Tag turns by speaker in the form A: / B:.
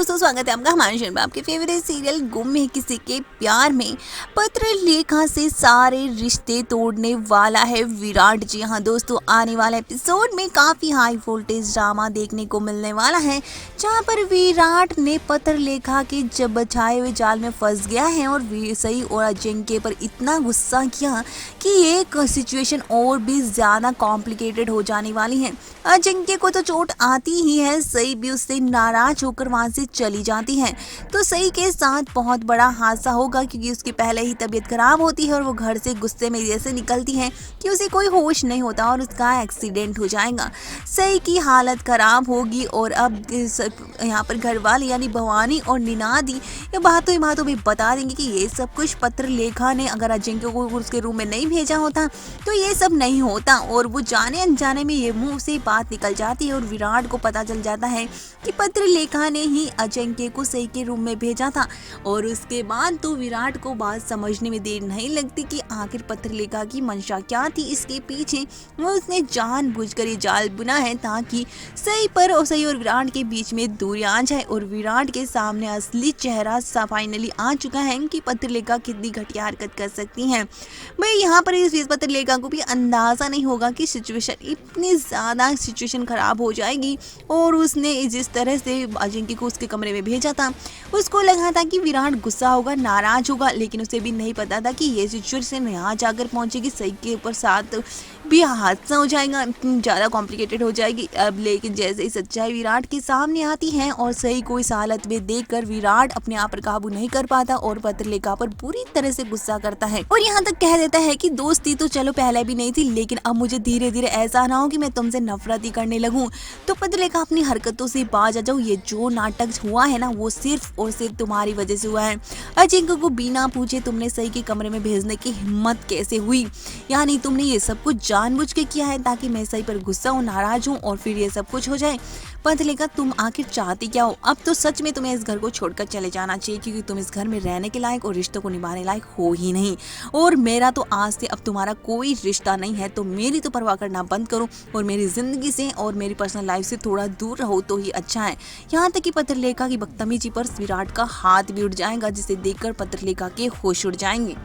A: दोस्तों, स्वागत है आपका हमारे चैनल में। आपके फेवरेट सीरियल गुम है किसी के प्यार में पत्र लेखा से सारे रिश्ते तोड़ने वाला है विराट। जी हाँ दोस्तों, आने वाले एपिसोड में काफ़ी हाई वोल्टेज ड्रामा देखने को मिलने वाला है, जहाँ पर विराट ने पत्र लेखा के जब बछाए हुए जाल में फंस गया है और सही और अजिंक्य पर इतना गुस्सा किया कि ये सिचुएशन और भी ज़्यादा कॉम्प्लिकेटेड हो जाने वाली है। अजिंक्य को तो चोट आती ही है, सही भी उससे नाराज होकर वहां से चली जाती है। तो सही के साथ बहुत बड़ा हादसा होगा, क्योंकि उसकी पहले ही तबीयत खराब होती है और वो घर से गुस्से में जैसे निकलती है कि उसे कोई होश नहीं होता और उसका एक्सीडेंट हो जाएगा। सही की हालत खराब होगी और अब यहाँ पर घर वाले यानी भवानी और निनादी ये बातों में बता देंगे कि ये सब कुछ पत्र लेखा ने अगर अजिंक्य को उसके रूम में नहीं भेजा होता तो ये सब नहीं होता। और वो जाने अनजाने में ये मुंह से बात निकल जाती है और विराट को पता चल जाता है कि पत्र लेखा ने ही अजिंक्य को सही के रूम में भेजा था। और उसके बाद तो विराट को बात समझने में देर नहीं लगती कि आखिर पत्र लेखा की मंशा क्या थी इसके पीछे। वो उसने जानबूझकर ये जाल बुना है ताकि सही और विराट के बीच में दूरी आ जाए और विराट के सामने असली चेहरा फाइनली आ चुका है कि पत्र लेखा कितनी घटिया हरकत कर सकती हैं। भाई यहाँ पर इस पत्र लेखा को भी अंदाजा नहीं होगा कि सिचुएशन इतनी ज़्यादा सिचुएशन खराब हो जाएगी। और उसने जिस तरह से अजिंक्य को उसके कमरे में भेजा था, उसको लगा था कि विराट गुस्सा होगा, नाराज होगा, लेकिन उसे भी नहीं पता था कि ये सिचुएशन यहाँ जाकर पहुंचेगी, सही के ऊपर साथ भी हादसा हो जाएगा, ज़्यादा कॉम्प्लिकेटेड हो जाएगी। अब लेकिन जैसे ही सच्चाई विराट के सामने आती है और सही को इस हालत में देखकर विराट अपने आप पर काबू नहीं कर पाता और पत्र लेखा पर पूरी तरह से गुस्सा करता है और यहाँ तक कह देता है कि दोस्ती तो चलो पहले भी नहीं थी, लेकिन अब मुझे धीरे धीरे ऐसा ना हो कि मैं तुमसे नफरत ही करने लगूं। तो पत्र लेखा अपनी हरकतों से बाज आ जाओ, ये जो नाटक हुआ है ना वो सिर्फ और सिर्फ तुम्हारी वजह से हुआ है। अजिंक्य को बिना पूछे तुमने सही के कमरे में भेजने की हिम्मत कैसे हुई? यानी तुमने ये सब कुछ जानबूझ के किया है ताकि मैं सही पर गुस्सा हूँ, नाराज हूँ और फिर ये सब कुछ हो जाए। पत्र लेखा तुम आखिर चाहती क्या हो? अब तो सच में तुम्हें इस घर को छोड़कर चले जाना चाहिए, क्योंकि तुम इस घर में रहने के लायक और रिश्तों को निभाने लायक हो ही नहीं। और मेरा तो आज से अब तुम्हारा कोई रिश्ता नहीं है, तो मेरी तो परवाह करना बंद करो और मेरी जिंदगी से और मेरी पर्सनल लाइफ से थोड़ा दूर रहो तो ही अच्छा है। यहाँ तक कि पत्र लेखा की बदतमीजी पर विराट का हाथ भी उठ जाएगा, जिसे देखकर पत्र लेखा के होश उड़ जाएंगे।